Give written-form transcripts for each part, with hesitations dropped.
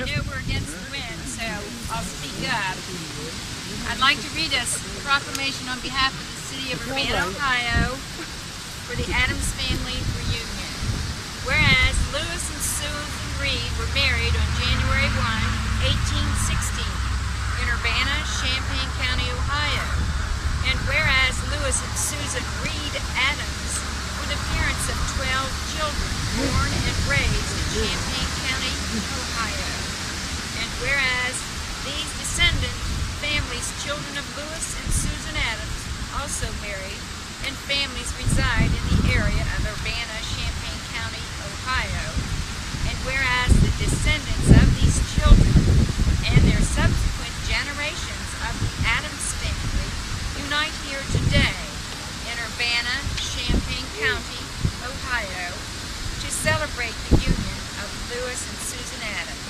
I know we're against the wind, so I'll speak up. I'd like to read a proclamation on behalf of the city of Urbana, Ohio, for the Adams family reunion. Whereas Lewis and Susan Reed were married on January 1, 1816 in Urbana, Champaign County, Ohio. And whereas Lewis and Susan Reed Adams were the parents of 12 children born and raised in Champaign County, Ohio. And whereas these descendant families, children of Lewis and Susan Adams, also married, and families reside in the area of Urbana, Champaign County, Ohio. And whereas the descendants of these children and their subsequent generations of the Adams family unite here today in Urbana, Champaign County, Ohio, to celebrate the union of Lewis and Susan Adams.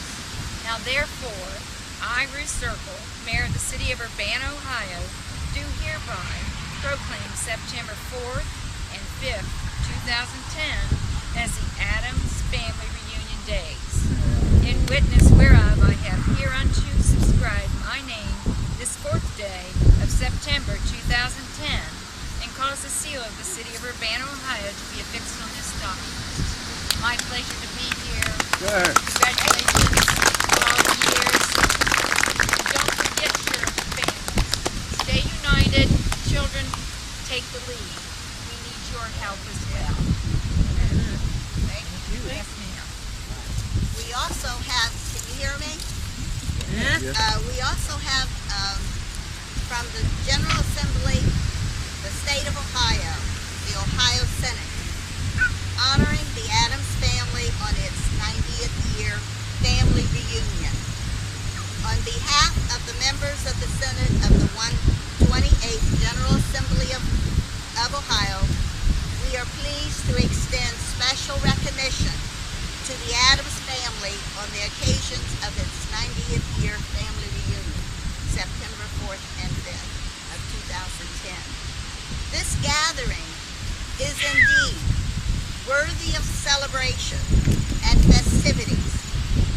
Now therefore, I, Ruth Circle, Mayor of the City of Urbana, Ohio, do hereby proclaim September 4th and 5th, 2010 as the Adams Family Reunion Days. In witness whereof I have hereunto subscribed my name this 4th day of September 2010 and cause the seal of the City of Urbana, Ohio to be affixed on this document. My pleasure to be here. Sure. Congratulations for all the years. Don't forget your families. Stay united. Children, take the lead. We need your help as well. Thank you. Yes, ma'am. We also have, can you hear me? Yes. We also have from the General Assembly, the state of Ohio, the Ohio Senate, honoring the Adams family on its 90th year family reunion. On behalf of the members of the Senate of the 128th General Assembly of Ohio, we are pleased to extend special recognition to the Adams family on the occasions of its 90th year family reunion, September 4th and 5th of 2010. This gathering is indeed worthy of celebration, and festivities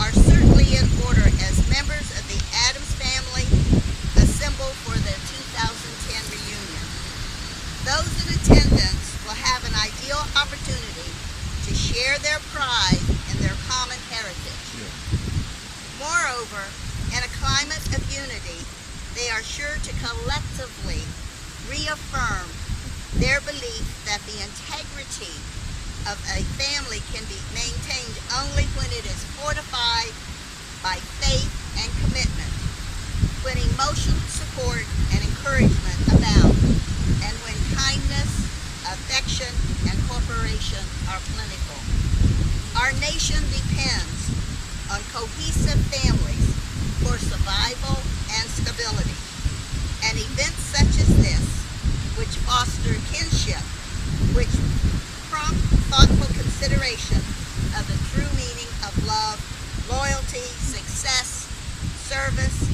are certainly in order as members of the Adams family assemble for the 2010 reunion. Those in attendance will have an ideal opportunity to share their pride in their common heritage. Moreover, in a climate of unity, they are sure to collectively reaffirm their belief that the integrity of a family can be maintained only when it is fortified by faith and commitment, when emotional support and encouragement abound, and when kindness, affection, and cooperation are plentiful. Our nation depends on cohesive families for survival and stability, and events such as this, which foster kinship, which prompt thoughtful consideration of the true meaning of love, loyalty, success, service,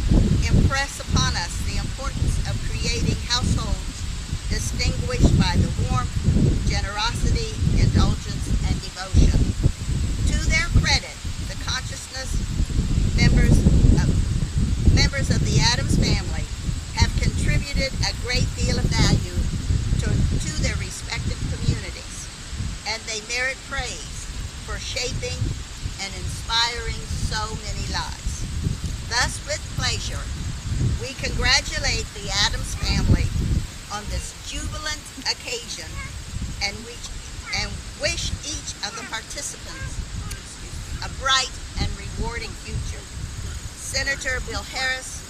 impress upon us the importance of creating households distinguished by the warmth, generosity, indulgence, and devotion. To their credit, the consciousness members of the Adams family have contributed a great deal of value to their respective communities, and they merit praise for shaping and inspiring so many lives. Thus, with pleasure, we congratulate the Adams family on this jubilant occasion and wish each of the participants a bright and rewarding future. Senator Bill Harris,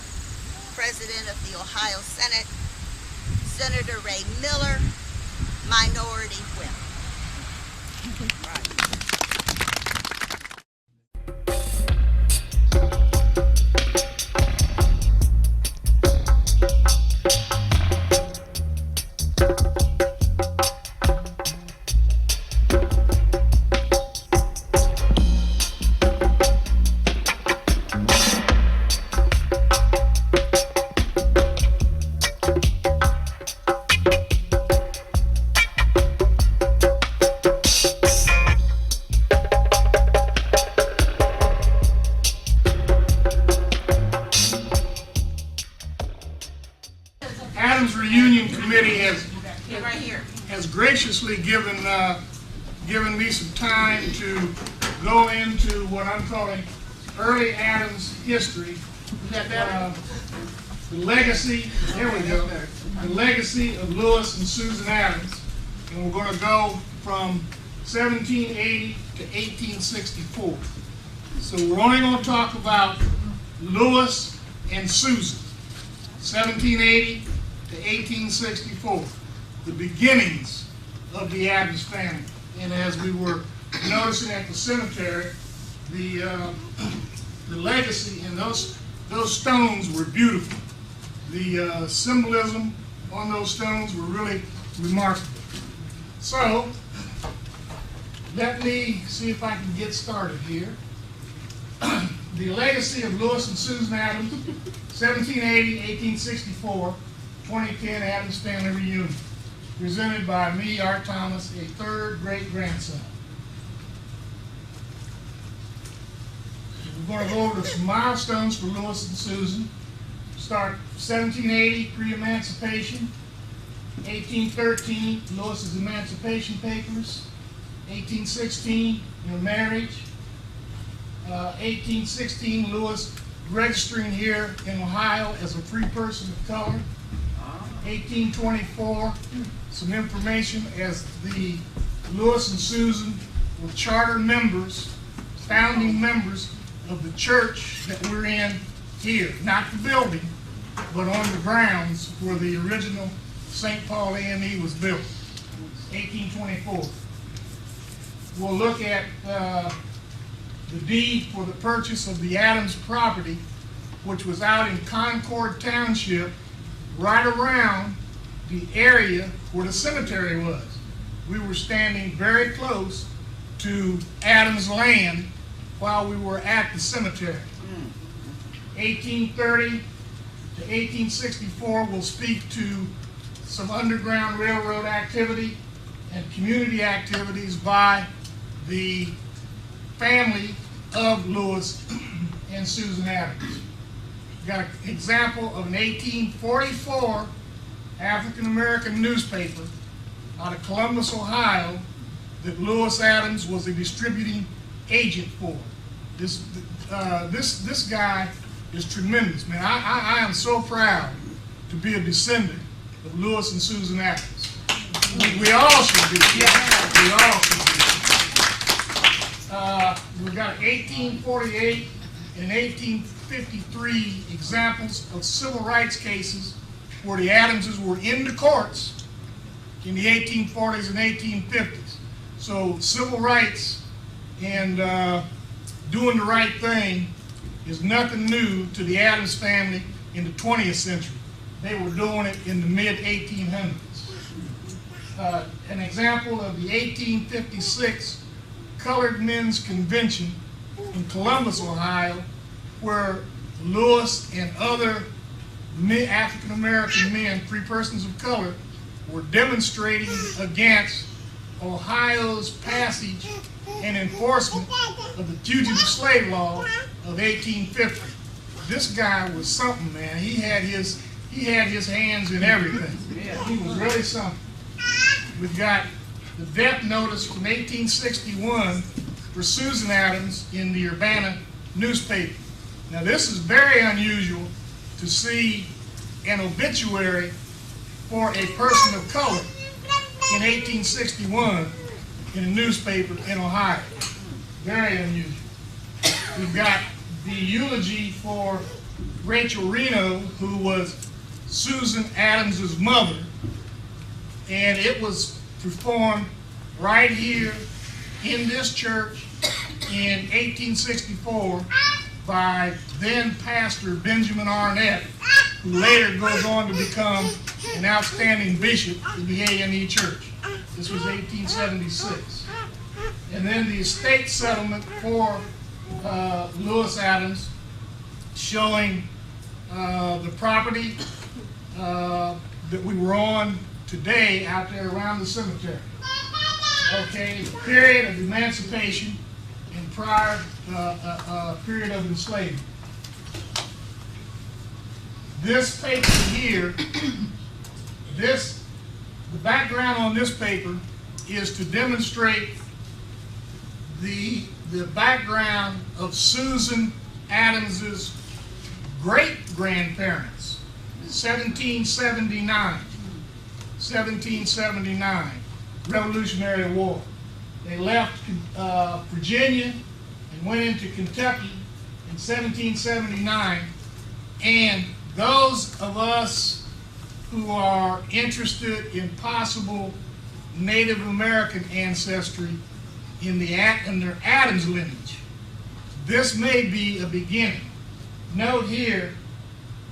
President of the Ohio Senate, Senator Ray Miller, Minority Whip. Reunion Committee has graciously given me some time to go into what I'm calling early Adams history. The legacy, there we go, the legacy of Lewis and Susan Adams. And we're going to go from 1780 to 1864. So we're only going to talk about Lewis and Susan, 1780 to 1864, the beginnings of the Adams family. And as we were noticing at the cemetery, the legacy in those stones were beautiful. The symbolism on those stones were really remarkable. So, let me see if I can get started here. The legacy of Lewis and Susan Adams, 1780, 1864, 2010 Adams Family Reunion. Presented by me, Art Thomas, a third great-grandson. We're going to go over some milestones for Lewis and Susan. Start 1780, pre-emancipation. 1813, Lewis's emancipation papers. 1816, their marriage. 1816, Lewis registering here in Ohio as a free person of color. 1824, some information as the Lewis and Susan were charter members, founding members of the church that we're in here. Not the building, but on the grounds where the original St. Paul AME was built, 1824. We'll look at the deed for the purchase of the Adams property, which was out in Concord Township, right around the area where the cemetery was. We were standing very close to Adams land while we were at the cemetery. 1830 to 1864 will speak to some Underground Railroad activity and community activities by the family of Lewis and Susan Adams. We've got an example of an 1844 African-American newspaper out of Columbus, Ohio, that Lewis Adams was a distributing agent for. This guy is tremendous, man. I am so proud to be a descendant of Lewis and Susan Adams. We all should be. Yeah. We all should be. We've got 1848 and 1853 examples of civil rights cases where the Adamses were in the courts in the 1840s and 1850s. So civil rights and doing the right thing is nothing new to the Adams family in the 20th century. They were doing it in the mid-1800s. An example of the 1856 Colored Men's Convention in Columbus, Ohio, where Lewis and other African-American men, free persons of color, were demonstrating against Ohio's passage and enforcement of the Fugitive Slave Law of 1850. This guy was something, man. He had his hands in everything. He was really something. We've got the death notice from 1861 for Susan Adams in the Urbana newspaper. Now this is very unusual to see an obituary for a person of color in 1861 in a newspaper in Ohio. Very unusual. We've got the eulogy for Rachel Reno, who was Susan Adams's mother, and it was performed right here in this church in 1864 by then pastor Benjamin Arnett, who later goes on to become an outstanding bishop in the AME church. This was 1876. And then the estate settlement for Lewis Adams, showing the property that we were on today out there around the cemetery. Okay, the period of emancipation and prior period of enslavement. This paper here The background on this paper is to demonstrate the background of Susan Adams's great-grandparents, 1779, Revolutionary War. They left Virginia and went into Kentucky in 1779, and those of us who are interested in possible Native American ancestry in their Adams lineage, this may be a beginning. Note here,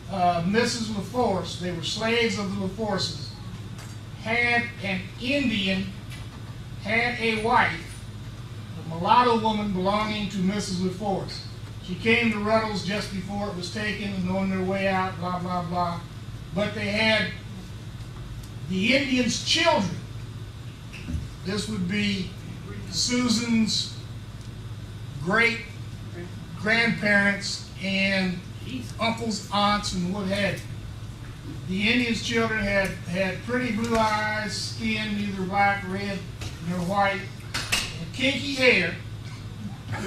Mrs. LaForce, they were slaves of the LaForces, had an Indian, had a wife, a mulatto woman belonging to Mrs. LaForce. She came to Ruddles just before it was taken and on their way out, blah, blah, blah. But they had the Indians' children. This would be Susan's great-grandparents and uncles, aunts, and what have you. The Indians' children had pretty blue eyes, skin, either black, red, or white, and kinky hair.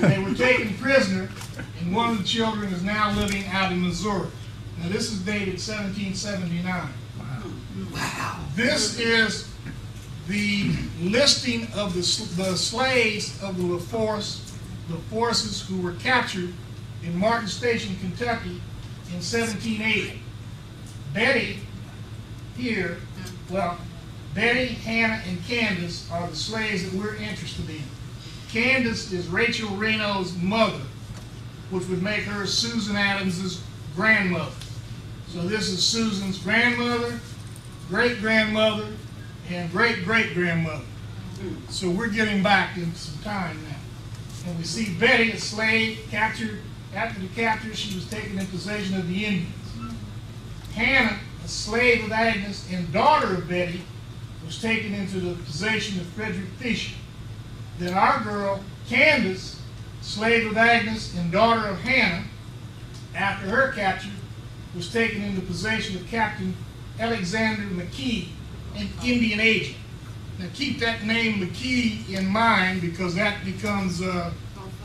They were taken prisoner, and one of the children is now living out in Missouri. Now this is dated 1779. Wow. This is the listing of the slaves of the LaForces who were captured in Martin Station, Kentucky in 1780. Betty here, well, Betty, Hannah, and Candace are the slaves that we're interested in. Candace is Rachel Reno's mother, which would make her Susan Adams's grandmother. So this is Susan's grandmother, great-grandmother, and great-great-grandmother. So we're getting back into some time now. And we see Betty, a slave, captured. After the capture, she was taken in possession of the Indians. Hannah, a slave of Agnes and daughter of Betty, was taken into the possession of Frederick Fisher. Then our girl, Candace, slave of Agnes and daughter of Hannah, after her capture, was taken into possession of Captain Alexander McKee, an Indian agent. Now keep that name McKee in mind because that becomes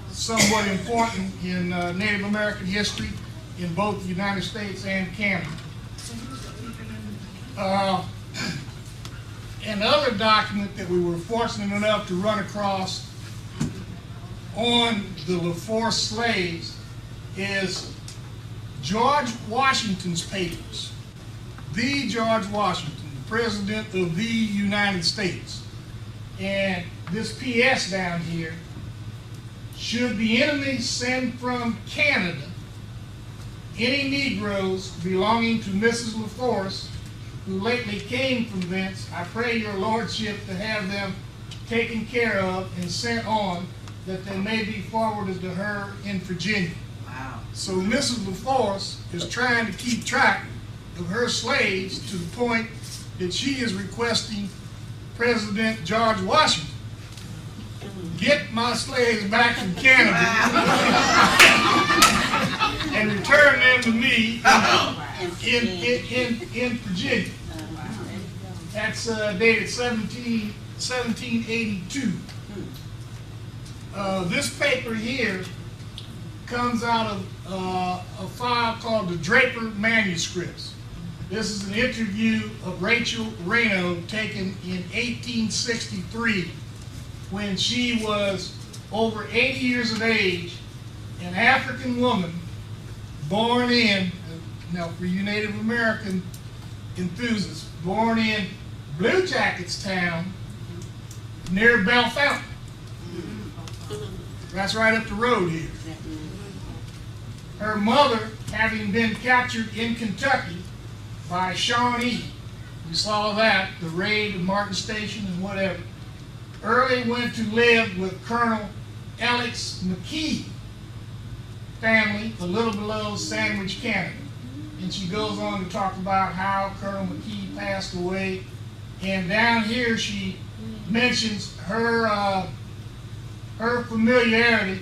somewhat important in Native American history in both the United States and Canada. Another document that we were fortunate enough to run across on the LaForce slaves is George Washington's papers. The George Washington, the President of the United States. And this PS down here, should the enemy send from Canada any Negroes belonging to Mrs. LaForce who lately came from thence, I pray your lordship to have them taken care of and sent on, that they may be forwarded to her in Virginia. Wow. So Mrs. LaForce is trying to keep track of her slaves to the point that she is requesting President George Washington get my slaves back from Canada and return them to me in Virginia. That's dated 1782. This paper here comes out of a file called the Draper Manuscripts. This is an interview of Rachel Reno taken in 1863 when she was over 80 years of age, an African woman born in, now for you Native American enthusiasts, born in Blue Jackets Town near Bell Fountain. That's right up the road here. Her mother having been captured in Kentucky by Shawnee. We saw that, the raid of Martin Station and whatever. Early went to live with Colonel Alex McKee family a little below Sandwich, Canada. And she goes on to talk about how Colonel McKee passed away. And down here she mentions her familiarity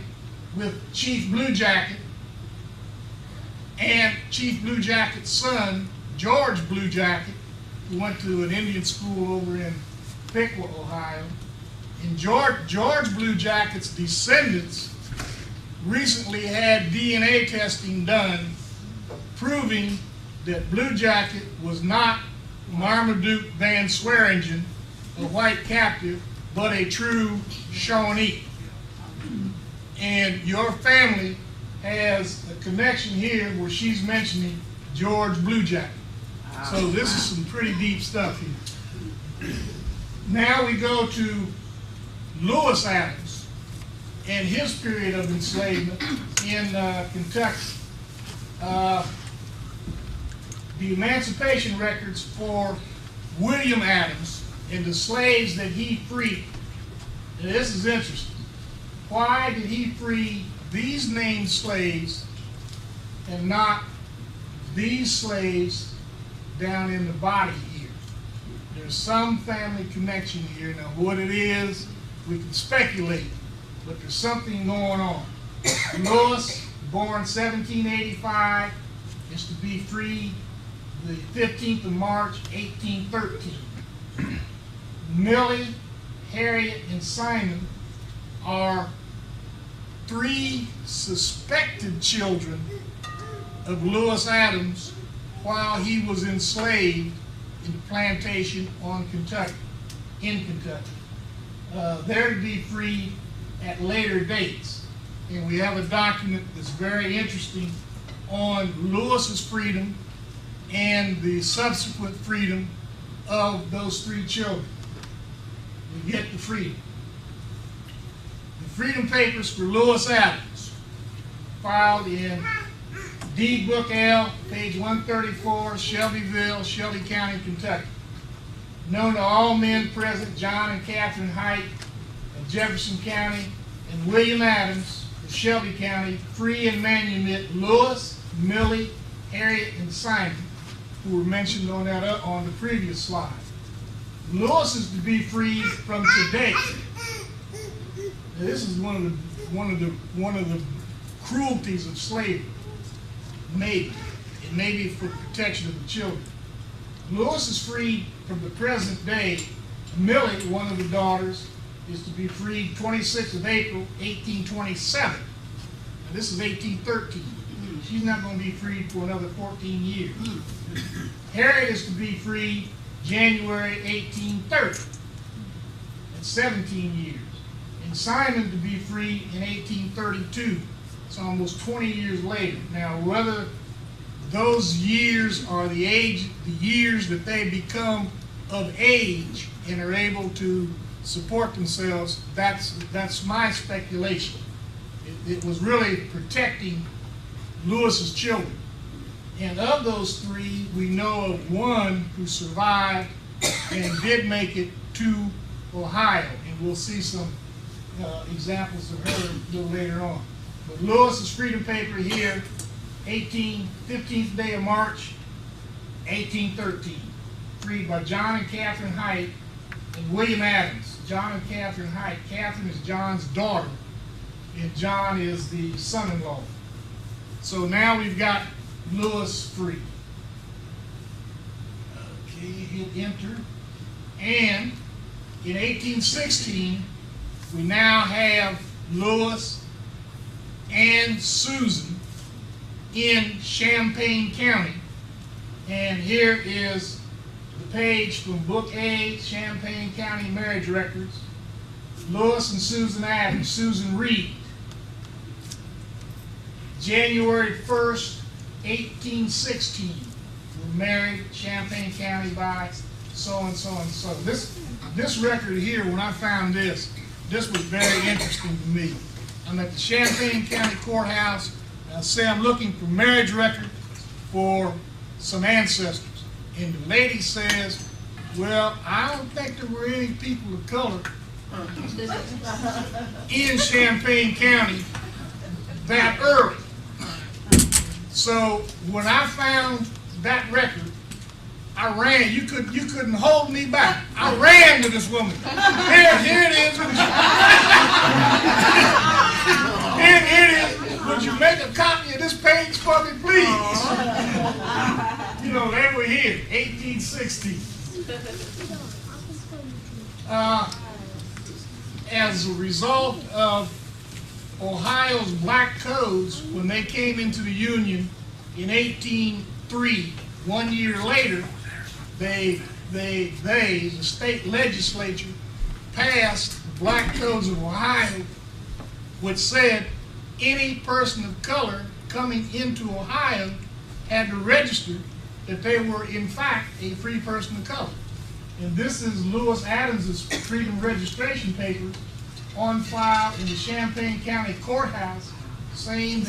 with Chief Blue Jacket and Chief Blue Jacket's son, George Blue Jacket, who went to an Indian school over in Piqua, Ohio. And George Blue Jacket's descendants recently had DNA testing done proving that Blue Jacket was not Marmaduke Van Swearingen, a white captive, but a true Shawnee. And your family has a connection here where she's mentioning George Blue Jacket. So this is some pretty deep stuff here. Now we go to Lewis Adams and his period of enslavement in Kentucky. The emancipation records for William Adams and the slaves that he freed. And this is interesting. Why did he free these named slaves and not these slaves down in the body here? There's some family connection here. Now what it is, we can speculate, but there's something going on. Lewis, born 1785, is to be freed the 15th of March, 1813. Millie, Harriet, and Simon are three suspected children of Lewis Adams while he was enslaved in the plantation in Kentucky. They're to be freed at later dates. And we have a document that's very interesting on Lewis's freedom and the subsequent freedom of those three children. We get the freedom. The freedom papers for Lewis Adams, filed in Deed Book L, page 134, Shelbyville, Shelby County, Kentucky. Known to all men present, John and Catherine Height of Jefferson County, and William Adams of Shelby County, free and manumit Lewis, Millie, Harriet, and Simon, who were mentioned on the previous slide. Lewis is to be freed from today. Now, this is one of the cruelties of slavery. Maybe it may be for protection of the children. Lewis is freed from the present day. Millie, one of the daughters, is to be freed 26th of April, 1827. Now, this is 1813. She's not going to be freed for another 14 years. Harriet is to be freed January 1830. That's 17 years. And Simon to be freed in 1832. It's almost 20 years later. Now, whether those years are the years that they become of age and are able to support themselves, that's my speculation. It was really protecting Lewis's children. And of those three, we know of one who survived and did make it to Ohio. And we'll see some examples of her a little later on. But Lewis's freedom paper here, 15th day of March, 1813. Freed by John and Catherine Height and William Adams. John and Catherine Height. Catherine is John's daughter, and John is the son-in-law. So now we've got Lewis free. Okay, hit enter. And in 1816, we now have Lewis and Susan in Champaign County. And here is the page from Book A, Champaign County Marriage Records. Lewis and Susan Adams, Susan Reed. January 1st, 1816. Were married, Champaign County by so and so and so. This record here, when I found this was very interesting to me. I'm at the Champaign County Courthouse, and I say I'm looking for marriage record for some ancestors. And the lady says, well, I don't think there were any people of color in Champaign County that early. So when I found that record, I ran. You couldn't hold me back. I ran to this woman. Here it is. Here it is. Would you make a copy of this page for me, please? You know, they were here, 1860. As a result of Ohio's black codes, when they came into the Union in 1803, 1 year later, the state legislature passed the Black Codes of Ohio, which said any person of color coming into Ohio had to register that they were in fact a free person of color. And this is Lewis Adams's freedom registration papers on file in the Champaign County Courthouse, saying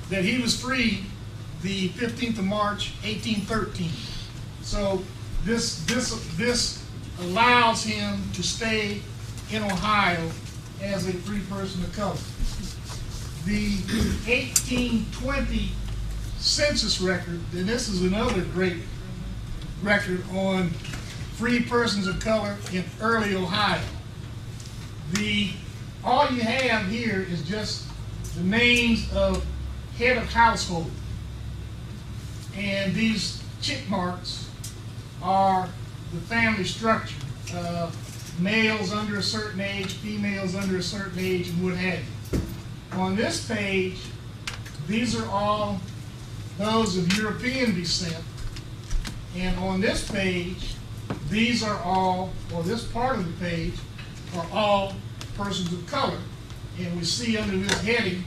that he was freed the 15th of March, 1813. So this allows him to stay in Ohio as a free person of color. The 1820 census record, and this is another great record on free persons of color in early Ohio. All you have here is just the names of head of household. And these check marks are the family structure. Males under a certain age, females under a certain age, and what have you. On this page, these are all those of European descent. And on this page, these are all, or this part of the page, are all persons of color. And we see under this heading,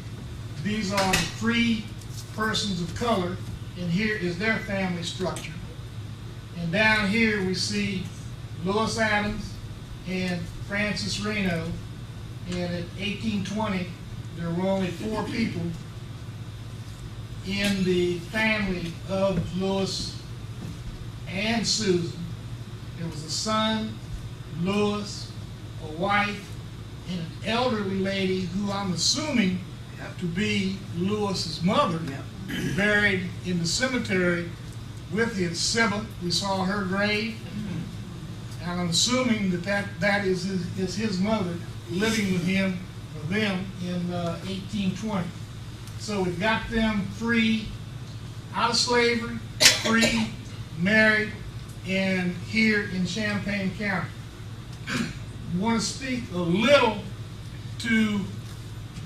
these are the free persons of color, and here is their family structure. And down here we see Lewis Adams and Francis Reno, and in 1820 there were only 4 people in the family of Lewis and Susan. There was a son, Lewis, a wife, and an elderly lady who I'm assuming to be Lewis's mother, buried in the cemetery with his Sybil. We saw her grave, and I'm assuming that is his mother living with him or them in 1820. So we've got them free, out of slavery, free, married, and here in Champaign County. I want to speak a little to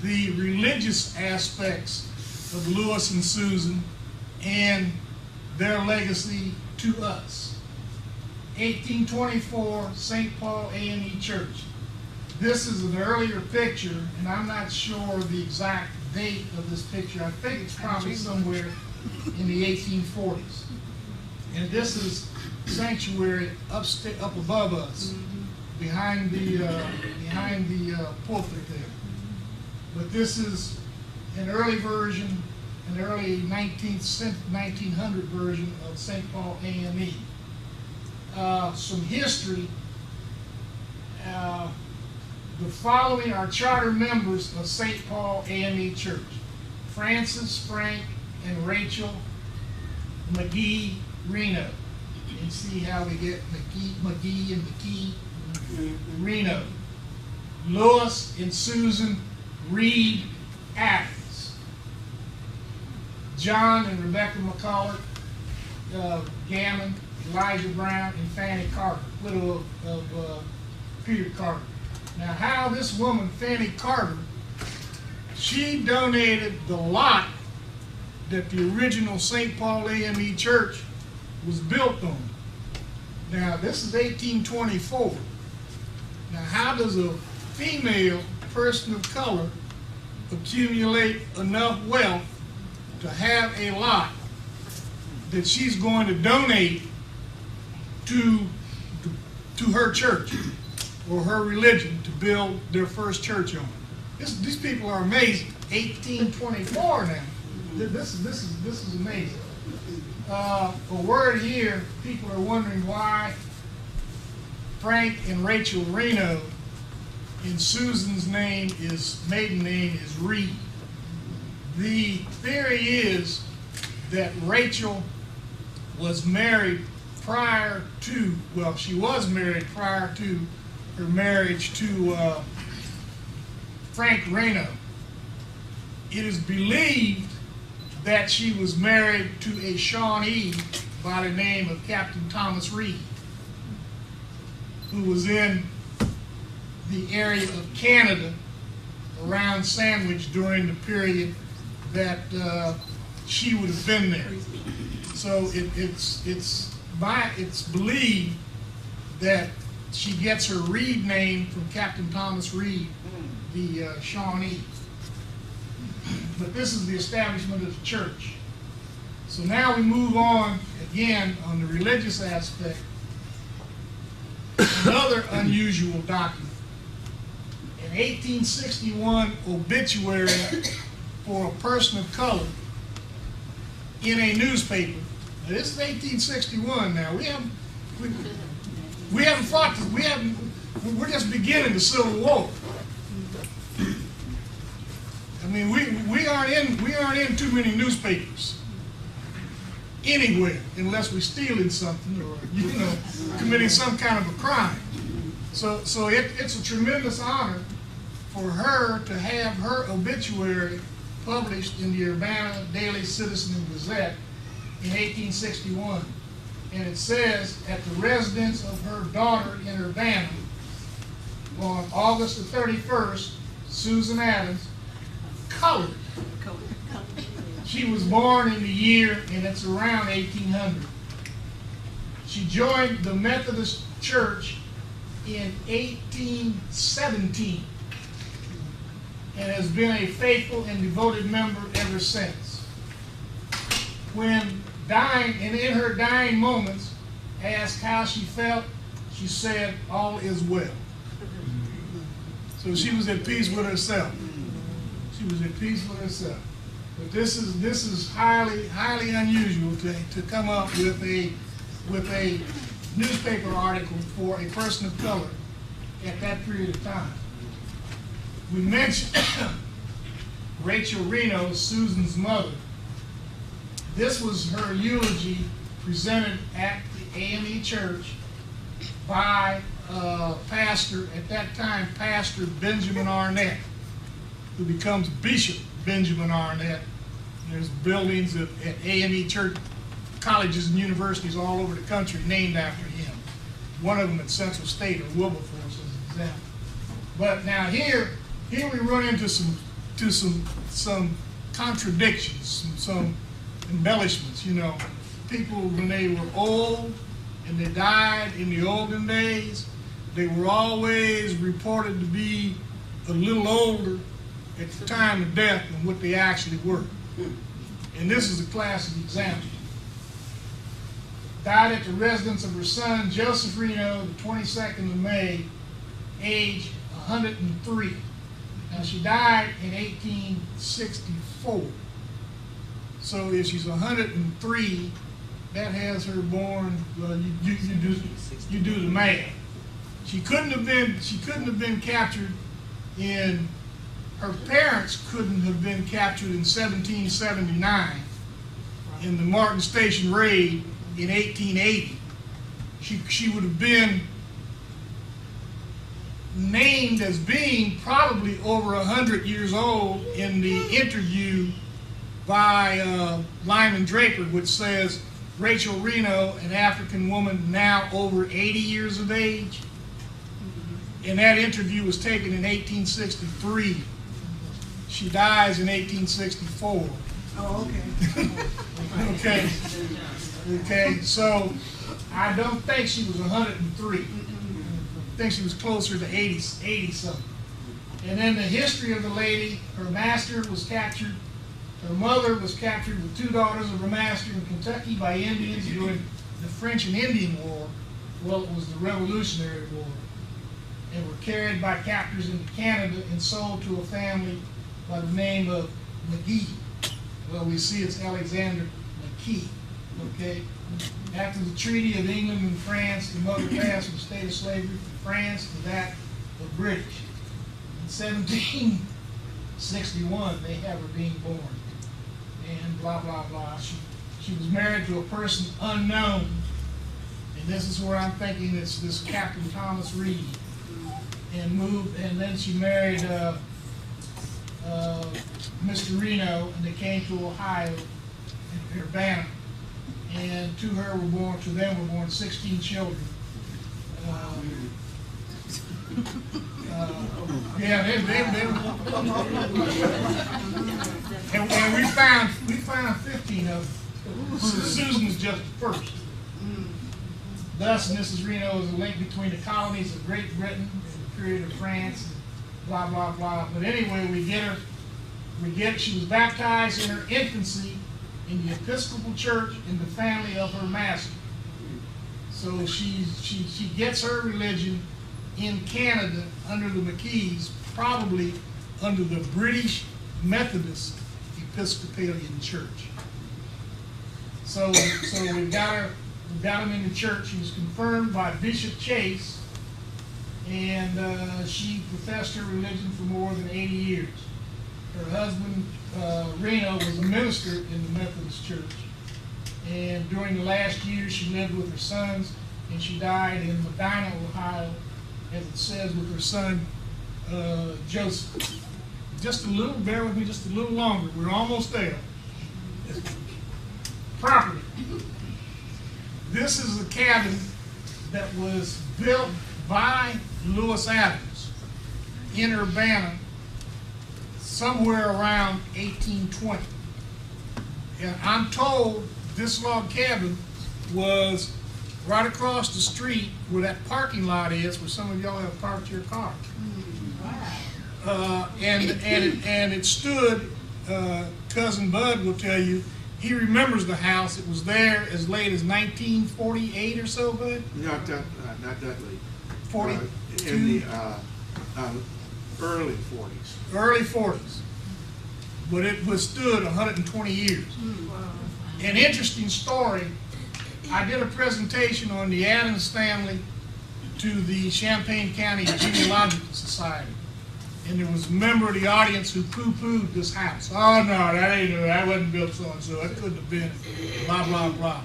the religious aspects of Lewis and Susan and their legacy to us. 1824, St. Paul A&E Church. This is an earlier picture, and I'm not sure the exact date of this picture. I think it's probably somewhere in the 1840s. And this is sanctuary up above us, behind the pulpit there. But this is an early version, an early 1900 version of St. Paul A&E. Some history. The following are charter members of St. Paul A&E Church: Francis, Frank, and Rachel McGee Reno. You can see how we get McGee and McKee Reno. Lewis and Susan Reed Adams. John and Rebecca McCulloch Gammon, Elijah Brown, and Fanny Carter, widow of Peter Carter. Now, how this woman, Fanny Carter, she donated the lot that the original St. Paul A&E Church was built on. Now, this is 1824. Now, how does a female person of color accumulate enough wealth to have a lot that she's going to donate to her church or her religion to build their first church on? These people are amazing. 1824 now. This is amazing. A word here, people are wondering why Frank and Rachel Reno and Susan's maiden name is Reed. The theory is that Rachel was married prior to, well, she was married prior to her marriage to Frank Reno. It is believed that she was married to a Shawnee by the name of Captain Thomas Reed, who was in the area of Canada around Sandwich during the period that she would have been there. So it's believed that she gets her Reed name from Captain Thomas Reed, the Shawnee. But this is the establishment of the church. So now we move on again on the religious aspect. Another unusual document. An 1861 obituary for a person of color in a newspaper. Now, this is 1861 now. We haven't fought this. We're just beginning the Civil War. I mean, we aren't in too many newspapers anywhere unless we're stealing something or committing some kind of a crime. So it's a tremendous honor for her to have her obituary published in the Urbana Daily Citizen and Gazette in 1861. And it says, at the residence of her daughter in Urbana, on August the 31st, Susan Adams, colored. She was born in the year, and it's around 1800. She joined the Methodist Church in 1817 and has been a faithful and devoted member ever since. When dying, and in her dying moments, asked how she felt, she said, "All is well." So she was at peace with herself. She was at peace with herself. But this is highly unusual to come up with a newspaper article for a person of color at that period of time. We mentioned Rachel Reno, Susan's mother. This was her eulogy presented at the AME Church by pastor, at that time, Pastor Benjamin Arnett, who becomes Bishop Benjamin Arnett. There's buildings at AME Church, colleges and universities all over the country named after him. One of them at Central State or Wilberforce as an example. But now here we run into some contradictions, some embellishments. People when they were old and they died in the olden days, they were always reported to be a little older at the time of death than what they actually were. And this is a classic example. Died at the residence of her son, Joseph Reno, the 22nd of May, age 103. Now she died in 1864. So if she's 103, that has her born, well, you do the math. She couldn't have been captured in, her parents couldn't have been captured in 1779 in the Martin Station raid in 1880. She would have been named as being probably over 100 years old in the interview by Lyman Draper, which says Rachel Reno, an African woman now over 80 years of age. And that interview was taken in 1863. She dies in 1864. Oh, okay. Okay, so I don't think she was 103. I think she was closer to 80 something. And then the history of the lady, her master was captured. Her mother was captured with two daughters of her master in Kentucky by Indians during the French and Indian War. Well, it was the Revolutionary War. And were carried by captors into Canada and sold to a family by the name of McGee. Well, we see it's Alexander McKee. Okay? After the Treaty of England and France, the mother passed from the state of slavery from France to that of British. In 1761, they have her being born. And blah, blah, blah. She was married to a person unknown. And this is where I'm thinking it's this Captain Thomas Reed. And then she married Mr. Reno, and they came to Ohio in Urbana. and to them were born 16 children. Yeah, and we found 15 of them. Susan was just the first. Thus, Mrs. Reno is a link between the colonies of Great Britain and the period of France, and blah, blah, blah. But anyway, she was baptized in her infancy in the Episcopal Church in the family of her master. So she gets her religion in Canada under the McKees, probably under the British Methodist Episcopalian Church. So we've got him in the church. He was confirmed by Bishop Chase, and she professed her religion for more than 80 years. Her husband, Reno, was a minister in the Methodist Church. And during the last year, she lived with her sons, and she died in Medina, Ohio, as it says, with her son, Joseph. Bear with me just a little longer. We're almost there. Property. This is a cabin that was built by Lewis Adams in Urbana somewhere around 1820. And I'm told this log cabin was right across the street where that parking lot is, where some of y'all have parked your car. And it stood, Cousin Bud will tell you, he remembers the house. It was there as late as 1948 or so, Bud? Not that late. 42? In the early 40s. Early 40s. But it withstood 120 years. An interesting story. I did a presentation on the Adams family to the Champaign County Genealogical Society. And there was a member of the audience who poo-pooed this house. Oh no, that wasn't built so-and-so, it couldn't have been, blah, blah, blah.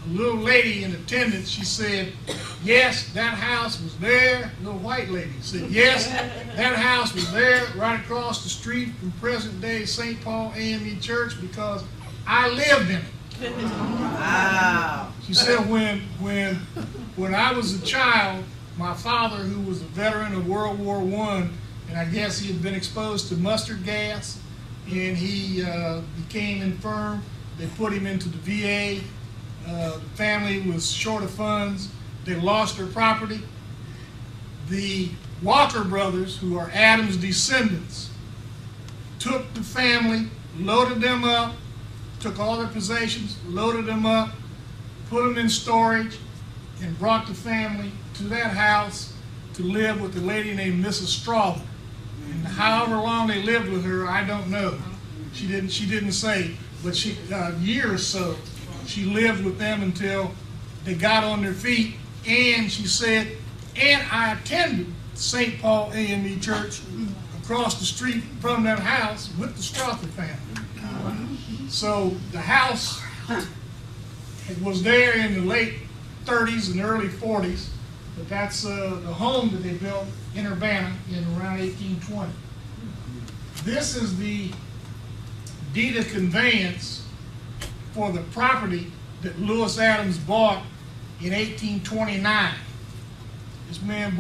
A little lady in attendance, she said, yes, that house was there. A little white lady said, yes, that house was there right across the street from present-day St. Paul AME Church because I lived in it. Wow. She said when I was a child, my father, who was a veteran of World War I, and I guess he had been exposed to mustard gas, and he became infirm. They put him into the VA. The family was short of funds. They lost their property. The Walker brothers, who are Adams' descendants, took the family, loaded them up, took all their possessions, loaded them up, put them in storage, and brought the family to that house to live with a lady named Mrs. Strawther. And however long they lived with her, I don't know. She didn't say, but a year or so, she lived with them until they got on their feet. And she said, and I attended St. Paul AME Church across the street from that house with the Strawther family. So the house was there in the late 30s and early 40s, but that's the home that they built in Urbana in around 1820. This is the deed of conveyance for the property that Lewis Adams bought in 1829. This man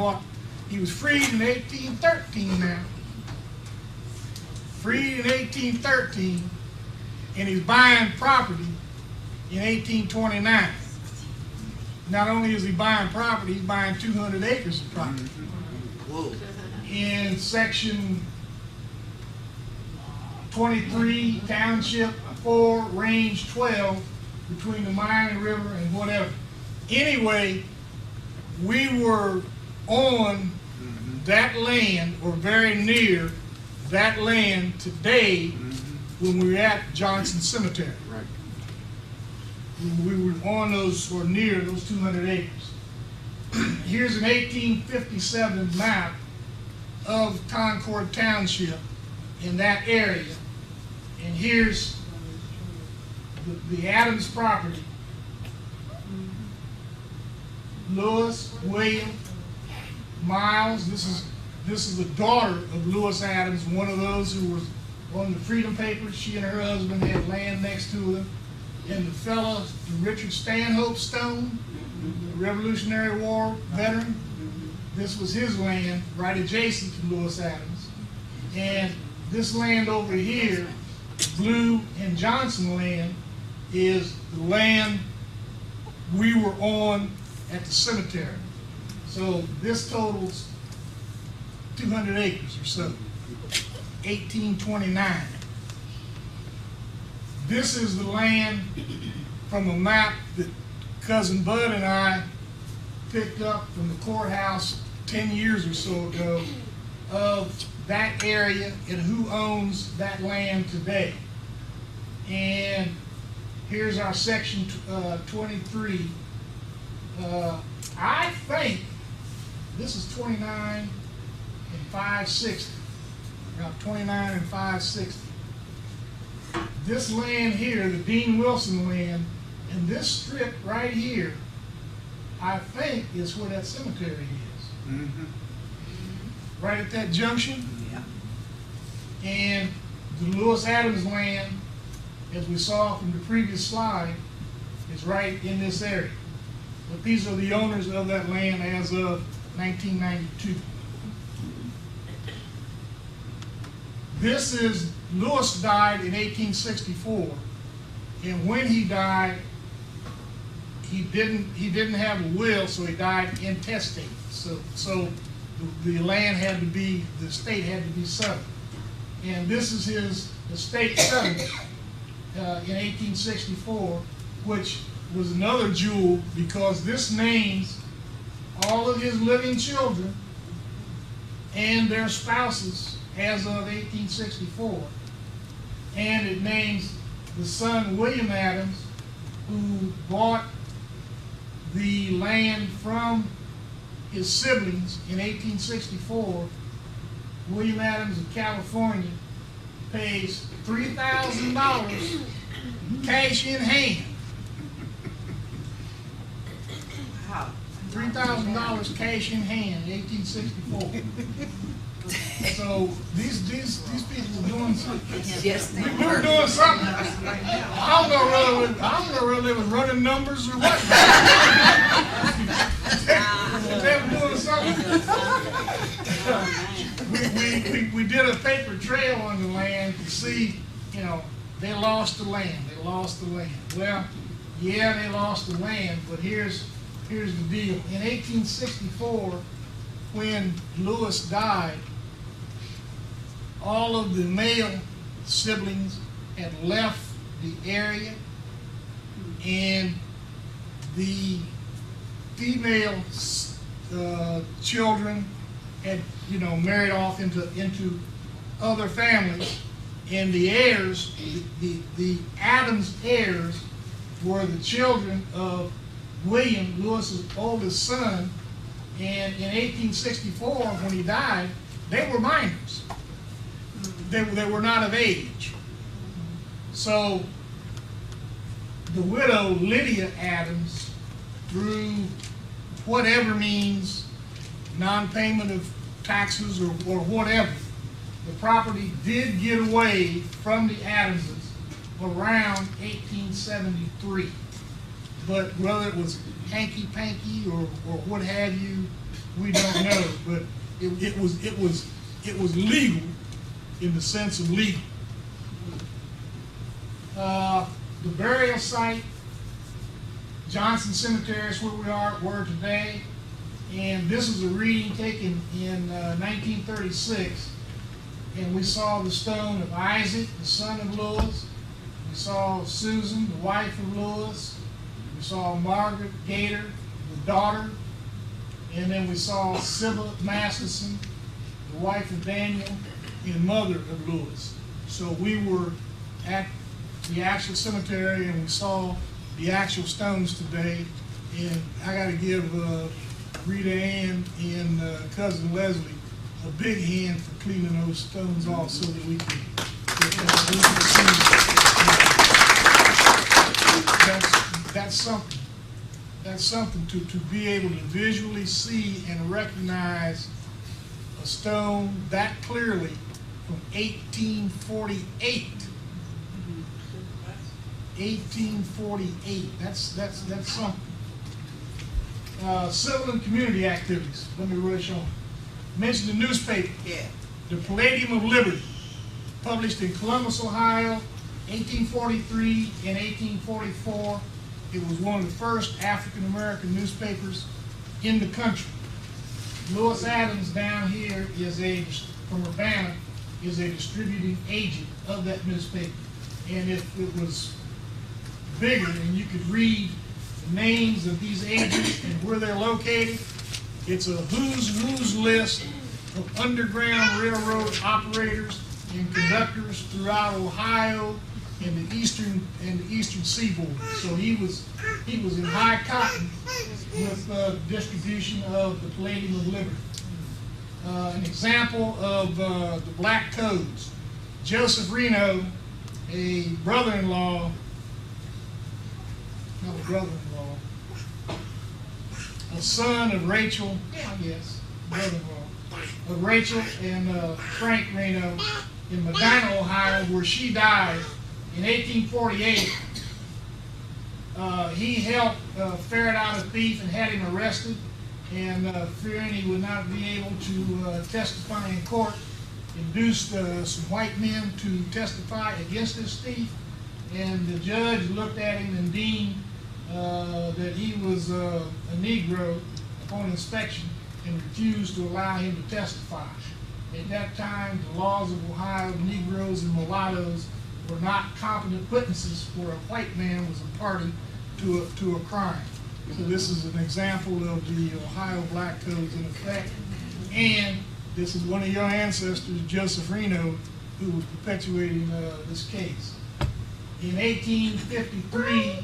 he was freed in 1813 now. Freed in 1813, and he's buying property in 1829. Not only is he buying property, he's buying 200 acres of property. Whoa. In section 23, township 4, range 12, between the Miami River and whatever. Anyway, we were on that land, or very near that land today, when we were at Johnson Cemetery. Right. We were on those, or near those 200 acres. Here's an 1857 map of Concord Township in that area. And here's the Adams property. Lewis, William, Miles. This is the daughter of Lewis Adams, one of those who was on the Freedom Papers. She and her husband had land next to them. and the fella, Richard Stanhope Stone, the Revolutionary War veteran. This was his land, right adjacent to Lewis Adams. And this land over here, Blue and Johnson land, is the land we were on at the cemetery. So this totals 200 acres or so, 1829. This is the land from a map that Cousin Bud and I picked up from the courthouse 10 years or so ago of that area and who owns that land today. And here's our section 23. I think this is 29 and 560, around 29 and 560. This land here, the Dean Wilson land, and this strip right here, I think is where that cemetery is. Mm-hmm. Right at that junction. Yeah. And the Lewis Adams land, as we saw from the previous slide, is right in this area. But these are the owners of that land as of 1992. This is, Lewis died in 1864, and when he died, he didn't have a will, so he died intestate. So the land had to be, the estate had to be settled. And this is his estate settlement in 1864, which was another jewel because this names all of his living children and their spouses as of 1864. And it names the son William Adams, who bought the land from his siblings in 1864. William Adams of California pays $3,000 cash in hand. Wow. $3,000 cash in hand, 1864. So these people were doing something. Yes, they We were doing something. I don't know whether they were running numbers or what. They were doing something. We did a paper trail on the land to see, you know, they lost the land. They lost the land. Well, yeah, they lost the land, but here's the deal. In 1864, when Lewis died, all of the male siblings had left the area, and the female children had, you know, married off into other families, and the heirs, the Adams heirs, were the children of William, Lewis's oldest son. And in 1864, when he died, they were minors. They were not of age. So the widow, Lydia Adams, through whatever means, non-payment of taxes or whatever, the property did get away from the Adamses around 1873. But whether it was hanky-panky or what have you, we don't know. But it was legal in the sense of legal. The burial site, Johnson Cemetery, is where we're today. And this is a reading taken in 1936. And we saw the stone of Isaac, the son of Lewis. We saw Susan, the wife of Lewis. We saw Margaret Gator, the daughter. And then we saw Sybil Masterson, the wife of Daniel and mother of Lewis. So we were at the actual cemetery and we saw the actual stones today. And I got to give Rita Ann and Cousin Leslie a big hand for cleaning those stones off so that we can that's something. That's something to be able to visually see and recognize a stone that clearly from 1848. 1848. That's something. Civil and community activities. Let me rush on. Mention the newspaper. Yeah. The Palladium of Liberty, published in Columbus, Ohio, 1843 and 1844. It was one of the first African-American newspapers in the country. Lewis Adams down here from Urbana, is a distributing agent of that newspaper. And if it was bigger and you could read the names of these agents and where they're located, it's a who's list of Underground Railroad operators and conductors throughout Ohio and the eastern seaboard. So he was in high cotton with distribution of the Palladium of Liberty. An example of the black codes. Joseph Reno, a brother-in-law, not a brother-in-law, a son of Rachel, brother-in-law, of Rachel and Frank Reno in Medina, Ohio, where she died in 1848. He helped ferret out a thief and had him arrested, and fearing he would not be able to testify in court, induced some white men to testify against this thief, and the judge looked at him and deemed that he was a Negro upon inspection and refused to allow him to testify. At that time, the laws of Ohio, Negroes and mulattoes were not competent witnesses where a white man was a party to a crime. So this is an example of the Ohio black codes in effect. And this is one of your ancestors, Joseph Reno, who was perpetuating this case. In 1853,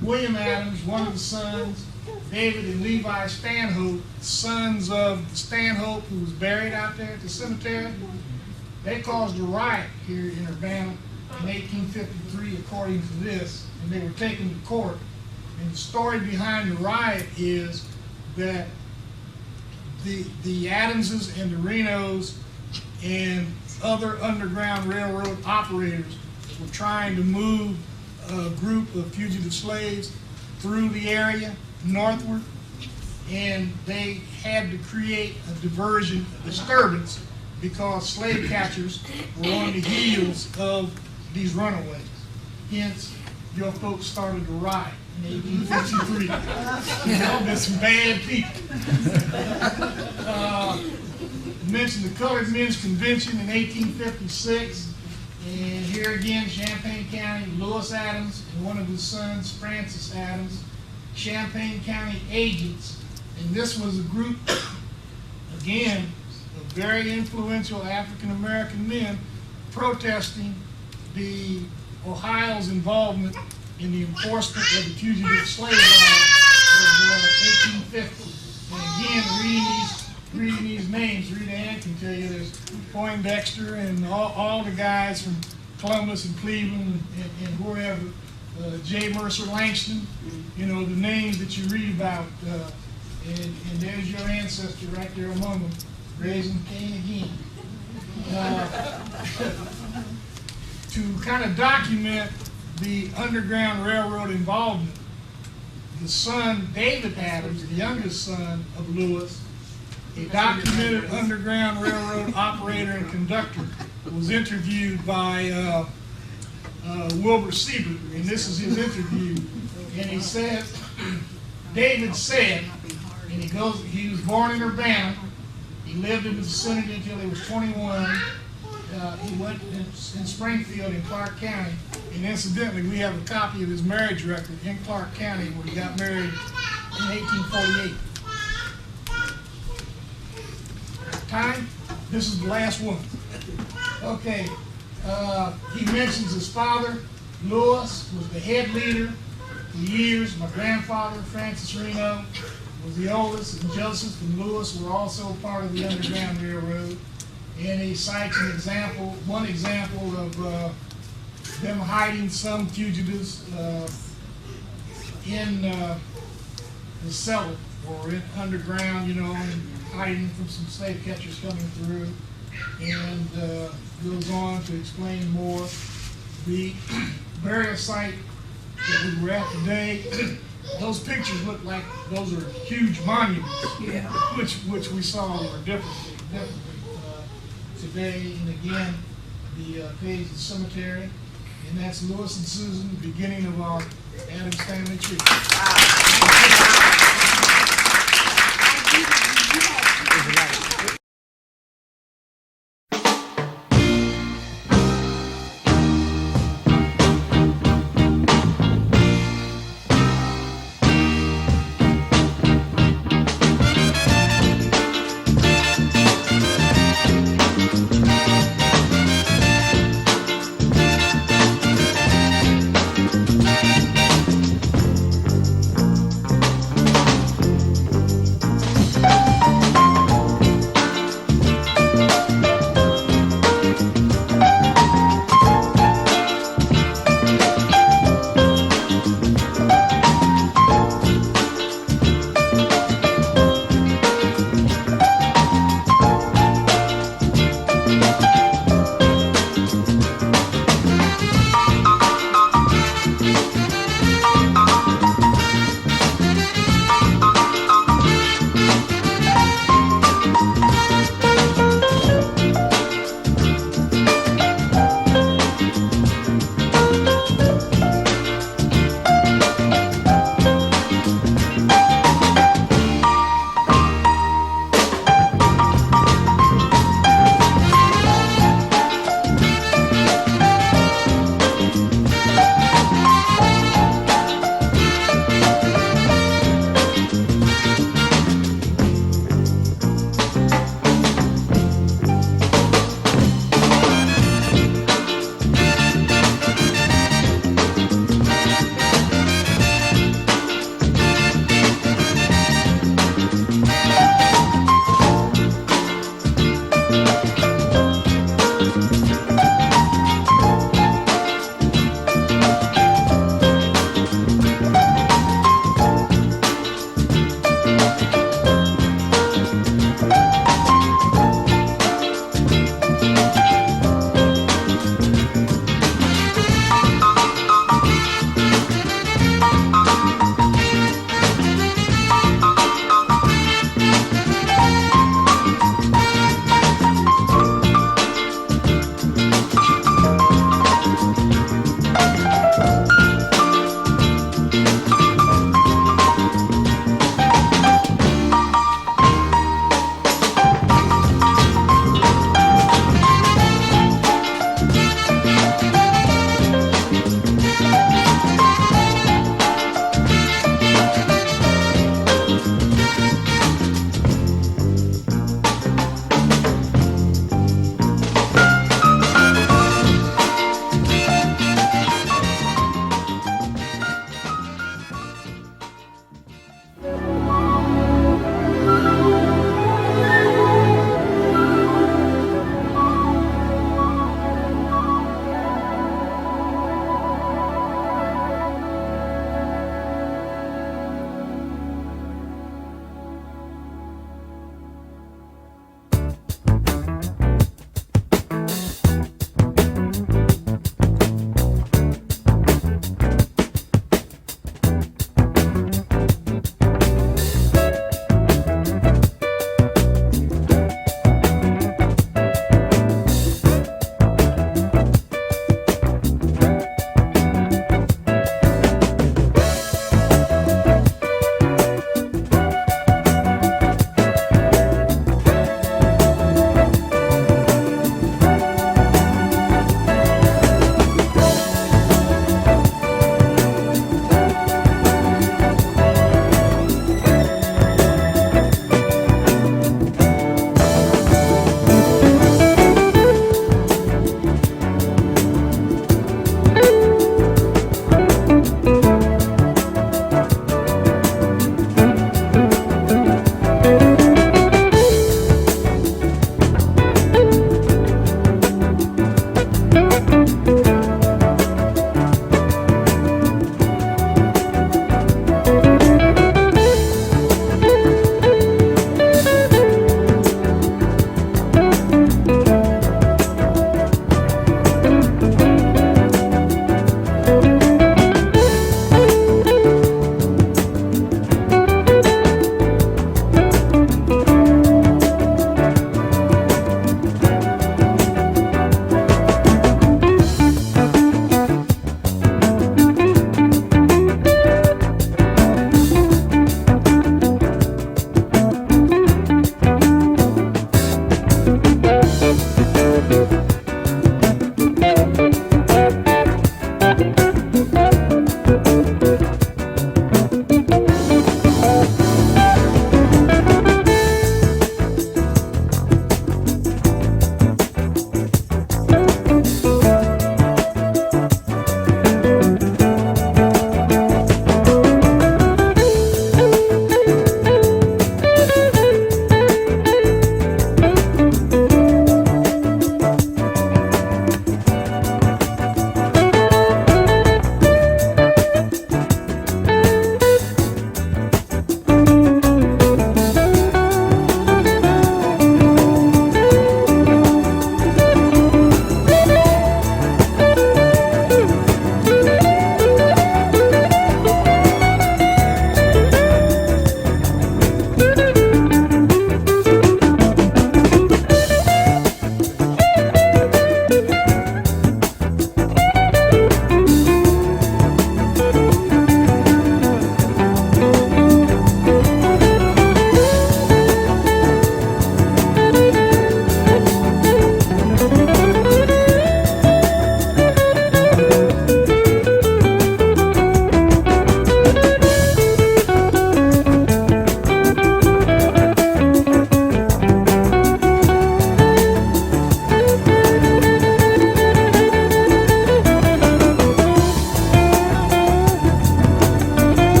William Adams, one of the sons, David and Levi Stanhope, sons of Stanhope, who was buried out there at the cemetery, they caused a riot here in Urbana in 1853, according to this, and they were taken to court. And the story behind the riot is that the Adamses and the Renos and other Underground Railroad operators were trying to move a group of fugitive slaves through the area northward, and they had to create a disturbance, because slave catchers were on the heels of these runaways. Hence, your folks started a riot in 1853. There's some bad people. Mentioned the Colored Men's Convention in 1856. And here again, Champaign County, Lewis Adams and one of his sons, Francis Adams, Champaign County agents. And this was a group, again, of very influential African-American men protesting Ohio's involvement in the enforcement of the Fugitive Slave Law of 1850. And again, reading these names, Rita Ann can tell you there's Poindexter and all the guys from Columbus and Cleveland and wherever, J. Mercer Langston, the names that you read about, and there's your ancestor right there among them, raising Cain again. To kind of document the Underground Railroad involvement, the son, David Adams, the youngest son of Lewis, a documented Underground Railroad operator and conductor, was interviewed by Wilbur Siebert, and this is his interview. And he said, David said, and he was born in Urbana. He lived in the vicinity until he was 21. He went in Springfield in Clark County, and incidentally, we have a copy of his marriage record in Clark County where he got married in 1848. Time? This is the last one. Okay. He mentions his father, Lewis, was the head leader for years. My grandfather, Francis Reno, was the oldest, and Joseph and Lewis were also part of the Underground Railroad. And he cites one example of them hiding some fugitives in the cellar or in underground, and hiding from some slave catchers coming through. And goes on to explain more. The burial site that we were at today, those pictures look like those are huge monuments, which we saw were different today. And again, the page is cemetery, and that's Louis and Susan, the beginning of our Adams family tree.